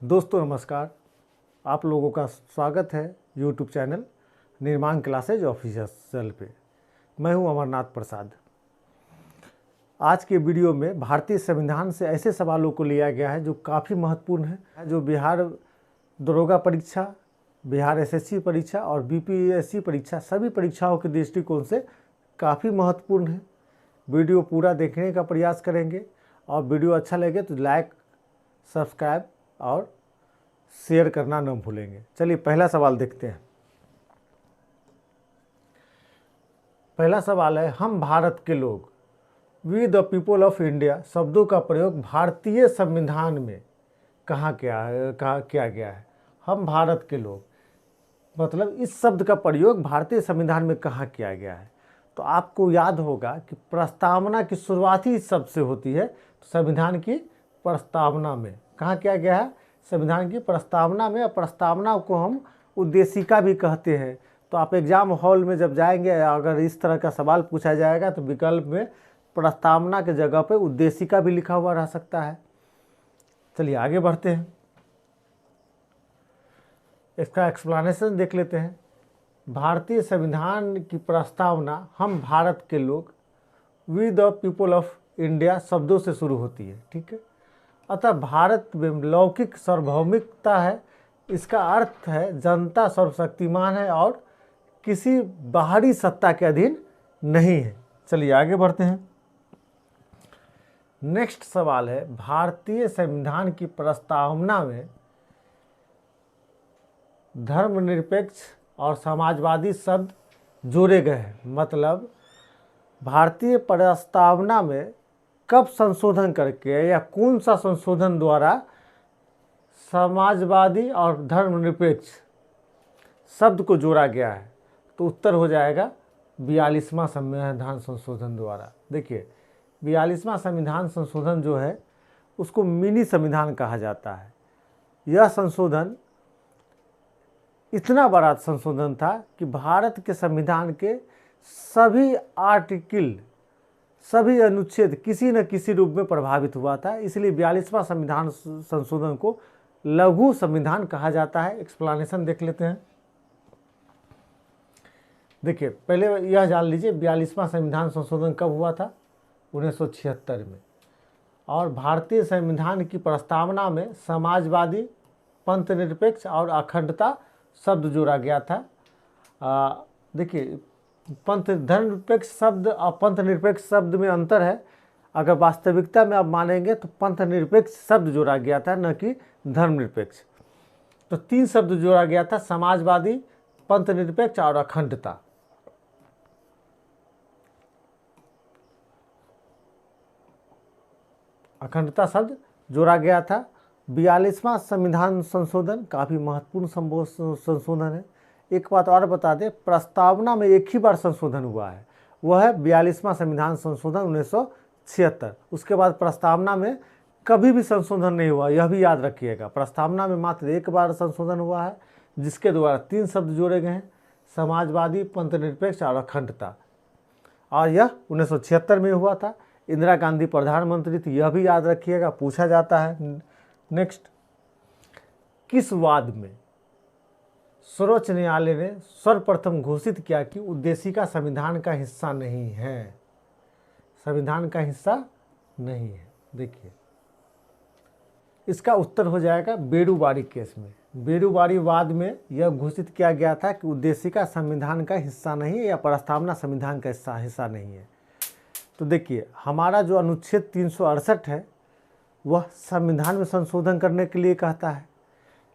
दोस्तों नमस्कार, आप लोगों का स्वागत है यूट्यूब चैनल निर्माण क्लासेज ऑफिशियल पे। मैं हूं अमरनाथ प्रसाद। आज के वीडियो में भारतीय संविधान से ऐसे सवालों को लिया गया है जो काफ़ी महत्वपूर्ण है, जो बिहार दरोगा परीक्षा, बिहार एसएससी परीक्षा और बीपीएससी परीक्षा सभी परीक्षाओं के दृष्टिकोण से काफ़ी महत्वपूर्ण है। वीडियो पूरा देखने का प्रयास करेंगे और वीडियो अच्छा लगे तो लाइक, सब्सक्राइब और शेयर करना न भूलेंगे। चलिए पहला सवाल देखते हैं। पहला सवाल है, हम भारत के लोग, we the people of India शब्दों का प्रयोग भारतीय संविधान में कहाँ किया गया है। हम भारत के लोग मतलब इस शब्द का प्रयोग भारतीय संविधान में कहाँ किया गया है। तो आपको याद होगा कि प्रस्तावना की शुरुआत ही इस शब्द से होती है। तो संविधान की प्रस्तावना में कहाँ किया गया है, संविधान की प्रस्तावना में। प्रस्तावना को हम उद्देशिका भी कहते हैं। तो आप एग्जाम हॉल में जब जाएंगे, अगर इस तरह का सवाल पूछा जाएगा तो विकल्प में प्रस्तावना के जगह पे उद्देशिका भी लिखा हुआ रह सकता है। चलिए आगे बढ़ते हैं, इसका एक्सप्लेनेशन देख लेते हैं। भारतीय संविधान की प्रस्तावना हम भारत के लोग, we the people of India शब्दों से शुरू होती है। ठीक है, अतः भारत में लौकिक सार्वभौमिकता है। इसका अर्थ है जनता सर्वशक्तिमान है और किसी बाहरी सत्ता के अधीन नहीं है। चलिए आगे बढ़ते हैं। नेक्स्ट सवाल है, भारतीय संविधान की प्रस्तावना में धर्मनिरपेक्ष और समाजवादी शब्द जोड़े गए हैं। मतलब भारतीय प्रस्तावना में कब संशोधन करके या कौन सा संशोधन द्वारा समाजवादी और धर्मनिरपेक्ष शब्द को जोड़ा गया है। तो उत्तर हो जाएगा 42वां संविधान संशोधन द्वारा। देखिए 42वां संविधान संशोधन जो है उसको मिनी संविधान कहा जाता है। यह संशोधन इतना बड़ा संशोधन था कि भारत के संविधान के सभी आर्टिकल, सभी अनुच्छेद किसी न किसी रूप में प्रभावित हुआ था। इसलिए 42वां संविधान संशोधन को लघु संविधान कहा जाता है। एक्सप्लेनेशन देख लेते हैं। देखिए पहले यह जान लीजिए 42वां संविधान संशोधन कब हुआ था, 1976 में। और भारतीय संविधान की प्रस्तावना में समाजवादी, पंथ निरपेक्ष और अखंडता शब्द जोड़ा गया था। देखिए पंथ धर्मनिरपेक्ष शब्द और पंथ निरपेक्ष शब्द में अंतर है। अगर वास्तविकता में आप मानेंगे तो पंथ निरपेक्ष शब्द जोड़ा गया था, न कि धर्मनिरपेक्ष। तो 3 शब्द जोड़ा गया था, समाजवादी, पंथ निरपेक्ष और अखंडता। अखंडता शब्द जोड़ा गया था। 42वां संविधान संशोधन काफ़ी महत्वपूर्ण संशोधन है। एक बात और बता दें, प्रस्तावना में एक ही बार संशोधन हुआ है, वह है 42वां संविधान संशोधन 1976। उसके बाद प्रस्तावना में कभी भी संशोधन नहीं हुआ, यह भी याद रखिएगा। प्रस्तावना में मात्र एक बार संशोधन हुआ है, जिसके द्वारा 3 शब्द जोड़े गए हैं, समाजवादी, पंथ निरपेक्ष और अखंडता। और यह 1976 में हुआ था। इंदिरा गांधी प्रधानमंत्री थी, यह भी याद रखिएगा, पूछा जाता है। नेक्स्ट, किस वाद में सर्वोच्च न्यायालय ने सर्वप्रथम घोषित किया कि उद्देशिका संविधान का हिस्सा नहीं है, संविधान का हिस्सा नहीं है। देखिए इसका उत्तर हो जाएगा बेरूबारी केस में। बेरूबारी वाद में यह घोषित किया गया था कि उद्देशिका संविधान का हिस्सा नहीं है या प्रस्तावना संविधान का हिस्सा नहीं है। तो देखिए हमारा जो अनुच्छेद 368 है वह संविधान में संशोधन करने के लिए कहता है,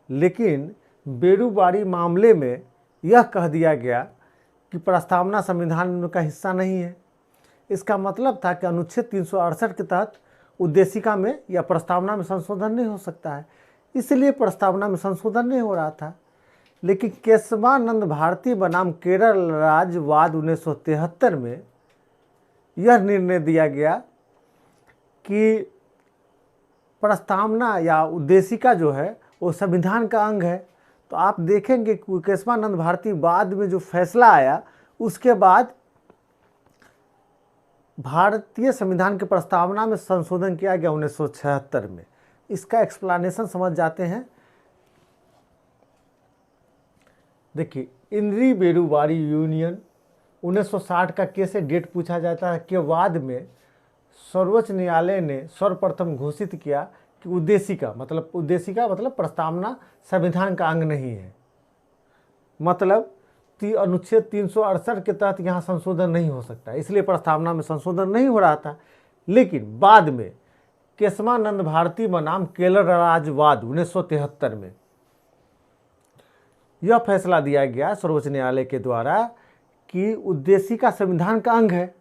लेकिन बेरूबारी मामले में यह कह दिया गया कि प्रस्तावना संविधान का हिस्सा नहीं है। इसका मतलब था कि अनुच्छेद 368 के तहत उद्देशिका में या प्रस्तावना में संशोधन नहीं हो सकता है, इसलिए प्रस्तावना में संशोधन नहीं हो रहा था। लेकिन केशवानंद भारती बनाम केरल राज्य वाद 1973 में यह निर्णय दिया गया कि प्रस्तावना या उद्देशिका जो है वो संविधान का अंग है। तो आप देखेंगे कि केशवानंद भारती बाद में जो फैसला आया उसके बाद भारतीय संविधान की प्रस्तावना में संशोधन किया गया 1976 में। इसका एक्सप्लेनेशन समझ जाते हैं देखिए, इंद्री बेरुवारी यूनियन 1960 का केस है, डेट पूछा जाता है कि बाद में सर्वोच्च न्यायालय ने सर्वप्रथम घोषित किया कि उद्देशिका मतलब प्रस्तावना संविधान का अंग नहीं है। मतलब अनुच्छेद 368 के तहत यहाँ संशोधन नहीं हो सकता, इसलिए प्रस्तावना में संशोधन नहीं हो रहा था। लेकिन बाद में केशवानंद भारती बनाम केरल राज्यवाद 1973 में यह फैसला दिया गया सर्वोच्च न्यायालय के द्वारा कि उद्देशिका संविधान का अंग है।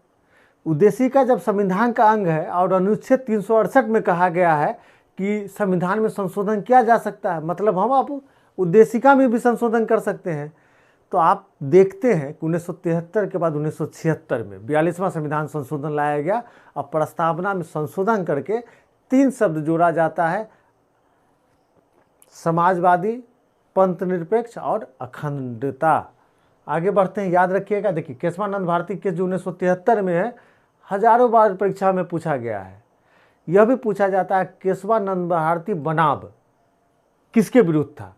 उद्देशिका जब संविधान का अंग है और अनुच्छेद 368 में कहा गया है कि संविधान में संशोधन किया जा सकता है, मतलब हम अब उद्देशिका में भी संशोधन कर सकते हैं। तो आप देखते हैं कि 1973 के बाद 1976 में 42वां संविधान संशोधन लाया गया और प्रस्तावना में संशोधन करके 3 शब्द जोड़ा जाता है, समाजवादी, पंथ निरपेक्ष और अखंडता। आगे बढ़ते हैं, याद रखिएगा। देखिए, केशवानंद भारती केस जो 1973 में है, हजारों बार परीक्षा में पूछा गया है। यह भी पूछा जाता है केशवानंद भारती बनाम किसके विरुद्ध था,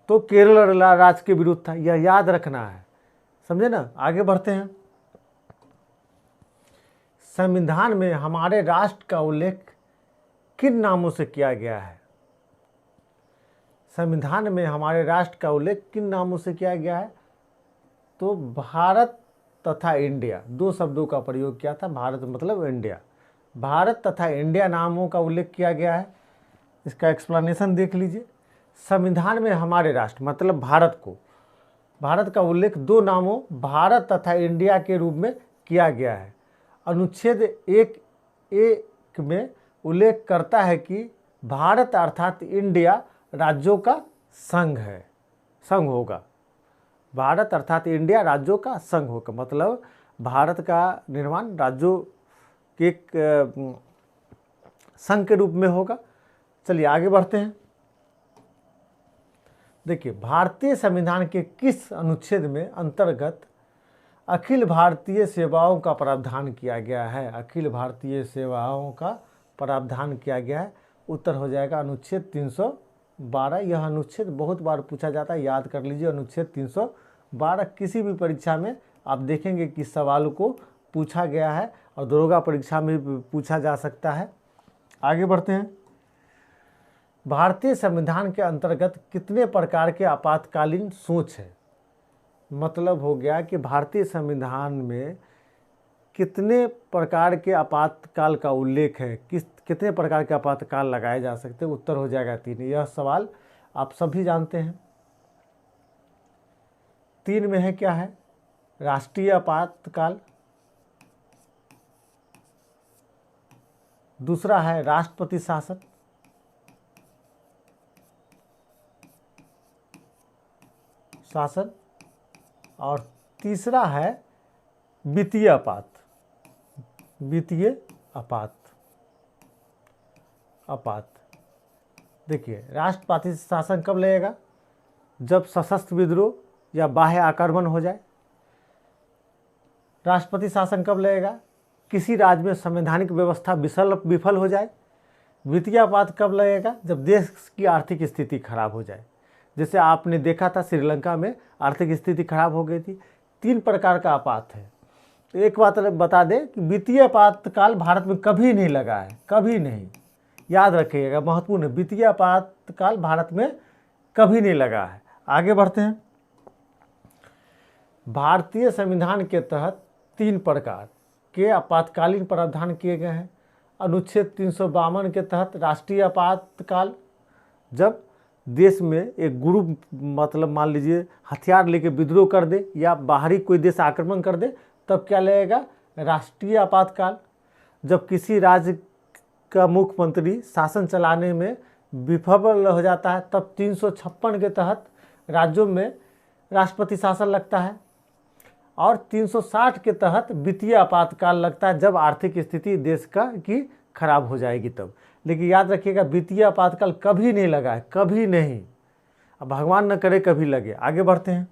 तो केरल राज्य के विरुद्ध था, यह याद रखना है, समझे ना। आगे बढ़ते हैं। संविधान में हमारे राष्ट्र का उल्लेख किन नामों से किया गया है? संविधान में हमारे राष्ट्र का उल्लेख किन नामों से किया गया है? तो भारत तथा इंडिया, 2 शब्दों का प्रयोग किया था। भारत मतलब इंडिया, भारत तथा इंडिया नामों का उल्लेख किया गया है। इसका एक्सप्लेनेशन देख लीजिए। संविधान में हमारे राष्ट्र मतलब भारत का उल्लेख 2 नामों भारत तथा इंडिया के रूप में किया गया है। अनुच्छेद 1 में उल्लेख करता है कि भारत अर्थात इंडिया राज्यों का संघ होगा। भारत अर्थात इंडिया राज्यों का संघ होगा, मतलब भारत का निर्माण राज्यों के एक संघ के रूप में होगा। चलिए आगे बढ़ते हैं। देखिए, भारतीय संविधान के किस अनुच्छेद में अंतर्गत अखिल भारतीय सेवाओं का प्रावधान किया गया है? अखिल भारतीय सेवाओं का प्रावधान किया गया है। उत्तर हो जाएगा अनुच्छेद 312। यह अनुच्छेद बहुत बार पूछा जाता है, याद कर लीजिए। अनुच्छेद 312 किसी भी परीक्षा में आप देखेंगे कि सवाल को पूछा गया है और दरोगा परीक्षा में भी पूछा जा सकता है। आगे बढ़ते हैं। भारतीय संविधान के अंतर्गत कितने प्रकार के आपातकालीन सोच है? मतलब हो गया कि भारतीय संविधान में कितने प्रकार के आपातकाल का उल्लेख है, कितने प्रकार के आपातकाल लगाए जा सकते हैं? उत्तर हो जाएगा 3। यह सवाल आप सभी जानते हैं। 3 में है क्या है? राष्ट्रीय आपातकाल, दूसरा है राष्ट्रपति शासन, और तीसरा है वित्तीय आपात। देखिए, राष्ट्रपति शासन कब लगेगा? जब सशस्त्र विद्रोह या बाह्य आक्रमण हो जाए। राष्ट्रपति शासन कब लगेगा? किसी राज्य में संवैधानिक व्यवस्था विफल हो जाए। वित्तीय आपात कब लगेगा? जब देश की आर्थिक स्थिति खराब हो जाए। जैसे आपने देखा था श्रीलंका में आर्थिक स्थिति खराब हो गई थी। 3 प्रकार का आपात है। तो एक बात बता दें कि वित्तीय आपातकाल भारत में कभी नहीं लगा है, कभी नहीं, याद रखिएगा, महत्वपूर्ण है। वित्तीय आपातकाल भारत में कभी नहीं लगा है। आगे बढ़ते हैं। भारतीय संविधान के तहत 3 प्रकार के आपातकालीन प्रावधान किए गए हैं। अनुच्छेद 352 के तहत राष्ट्रीय आपातकाल, जब देश में एक ग्रुप मतलब मान लीजिए हथियार लेके विद्रोह कर दे या बाहरी कोई देश आक्रमण कर दे, तब क्या लगेगा? राष्ट्रीय आपातकाल। जब किसी राज्य का मुख्यमंत्री शासन चलाने में विफल हो जाता है, तब 356 के तहत राज्यों में राष्ट्रपति शासन लगता है। और 360 के तहत वित्तीय आपातकाल लगता है, जब आर्थिक स्थिति देश की खराब हो जाएगी तब। लेकिन याद रखिएगा, वित्तीय आपातकाल कभी नहीं लगा है, कभी नहीं। अब भगवान न करे कभी लगे। आगे बढ़ते हैं।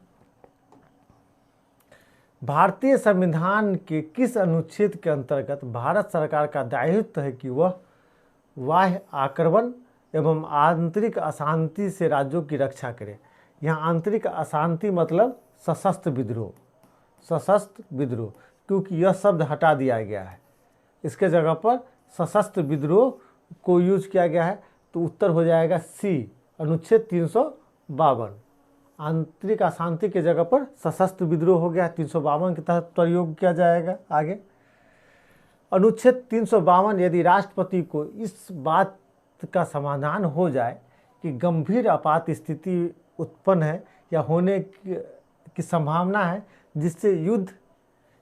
भारतीय संविधान के किस अनुच्छेद के अंतर्गत भारत सरकार का दायित्व है कि वह बाह्य आक्रमण एवं आंतरिक अशांति से राज्यों की रक्षा करे? यहाँ आंतरिक अशांति मतलब सशस्त्र विद्रोह, सशस्त्र विद्रोह, क्योंकि यह शब्द हटा दिया गया है, इसके जगह पर सशस्त्र विद्रोह को यूज किया गया है। तो उत्तर हो जाएगा सी, अनुच्छेद 352। आंतरिक अशांति के जगह पर सशस्त्र विद्रोह हो गया, 352 के तहत प्रयोग किया जाएगा। आगे अनुच्छेद 352, यदि राष्ट्रपति को इस बात का समाधान हो जाए कि गंभीर आपात स्थिति उत्पन्न है या होने की संभावना है, जिससे युद्ध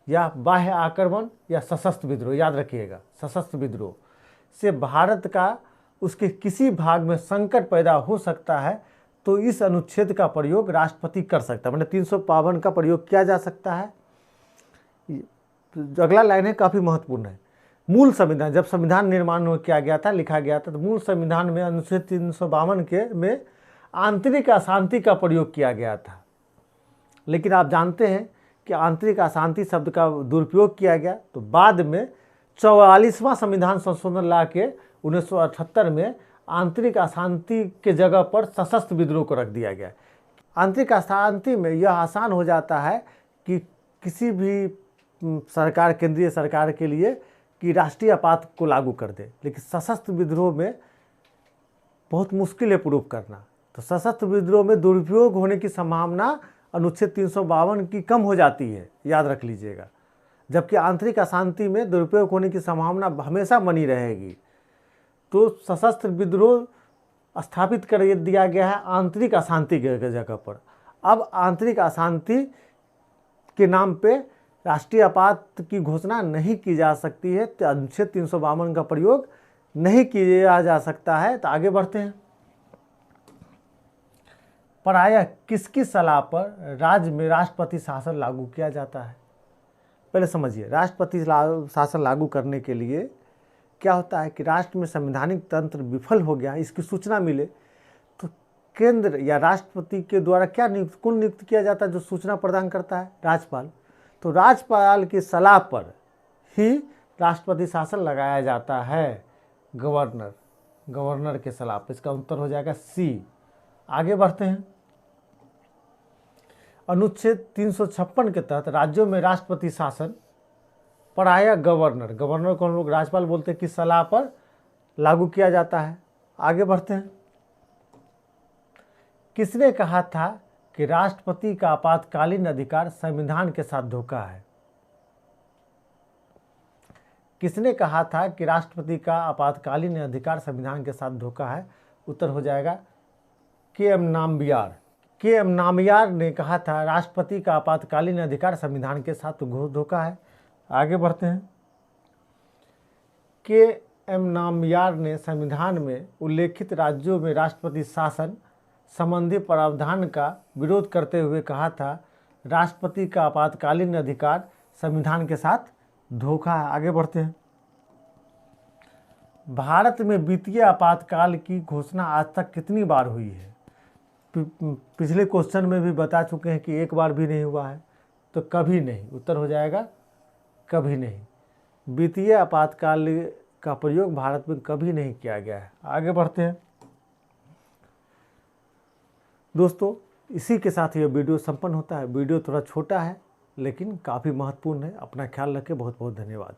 या बाह्य आक्रमण या सशस्त्र विद्रोह, याद रखिएगा सशस्त्र विद्रोह से भारत का उसके किसी भाग में संकट पैदा हो सकता है, तो इस अनुच्छेद का प्रयोग राष्ट्रपति कर सकता है, मतलब 352 का प्रयोग किया जा सकता है। अगला लाइन है, काफ़ी महत्वपूर्ण है। मूल संविधान, जब संविधान निर्माण किया गया था, लिखा गया था, तो मूल संविधान में अनुच्छेद 352 के में आंतरिक अशांति का प्रयोग किया गया था। लेकिन आप जानते हैं कि आंतरिक अशांति शब्द का दुरुपयोग किया गया, तो बाद में 44वां संविधान संशोधन ला के 1978 में आंतरिक अशांति के जगह पर सशस्त्र विद्रोह को रख दिया गया। आंतरिक अशांति में यह आसान हो जाता है कि किसी भी सरकार, केंद्रीय सरकार के लिए, कि राष्ट्रीय आपात को लागू कर दे, लेकिन सशस्त्र विद्रोह में बहुत मुश्किल है प्रूफ करना। तो सशस्त्र विद्रोह में दुरुपयोग होने की संभावना अनुच्छेद 352 की कम हो जाती है, याद रख लीजिएगा, जबकि आंतरिक अशांति में दुरुपयोग होने की संभावना हमेशा बनी रहेगी। तो सशस्त्र विद्रोह स्थापित कर दिया गया है आंतरिक अशांति के जगह पर। अब आंतरिक अशांति के नाम पे राष्ट्रीय आपात की घोषणा नहीं की जा सकती है, तो अनुच्छेद 352 का प्रयोग नहीं किया जा सकता है। तो आगे बढ़ते हैं। प्रायः किसकी सलाह पर राज्य में राष्ट्रपति शासन लागू किया जाता है? पहले समझिए, राष्ट्रपति शासन लागू करने के लिए क्या होता है कि राष्ट्र में संवैधानिक तंत्र विफल हो गया, इसकी सूचना मिले तो केंद्र या राष्ट्रपति के द्वारा क्या कौन नियुक्त किया जाता है जो सूचना प्रदान करता है? राज्यपाल। तो राज्यपाल की सलाह पर ही राष्ट्रपति शासन लगाया जाता है, गवर्नर के सलाह पर। इसका उत्तर हो जाएगा सी। आगे बढ़ते हैं। अनुच्छेद 356 के तहत राज्यों में राष्ट्रपति शासन प्रायः गवर्नर को हम लोग राज्यपाल बोलते हैं, की सलाह पर लागू किया जाता है। आगे बढ़ते हैं। किसने कहा था कि राष्ट्रपति का आपातकालीन अधिकार संविधान के साथ धोखा है? किसने कहा था कि राष्ट्रपति का आपातकालीन अधिकार संविधान के साथ धोखा है? उत्तर हो जाएगा के.एम. नामबियार। के.एम. नामबियार ने कहा था राष्ट्रपति का आपातकालीन अधिकार संविधान के साथ धोखा है। आगे बढ़ते हैं। के.एम. नामबियार ने संविधान में उल्लेखित राज्यों में राष्ट्रपति शासन संबंधी प्रावधान का विरोध करते हुए कहा था राष्ट्रपति का आपातकालीन अधिकार संविधान के साथ धोखा है। आगे बढ़ते हैं। भारत में वित्तीय आपातकाल की घोषणा आज तक कितनी बार हुई है? पिछले क्वेश्चन में भी बता चुके हैं कि एक बार भी नहीं हुआ है, तो कभी नहीं। उत्तर हो जाएगा कभी नहीं। वित्तीय आपातकाल का प्रयोग भारत में कभी नहीं किया गया है। आगे बढ़ते हैं। दोस्तों, इसी के साथ यह वीडियो संपन्न होता है। वीडियो थोड़ा छोटा है लेकिन काफ़ी महत्वपूर्ण है। अपना ख्याल रखें। बहुत बहुत धन्यवाद।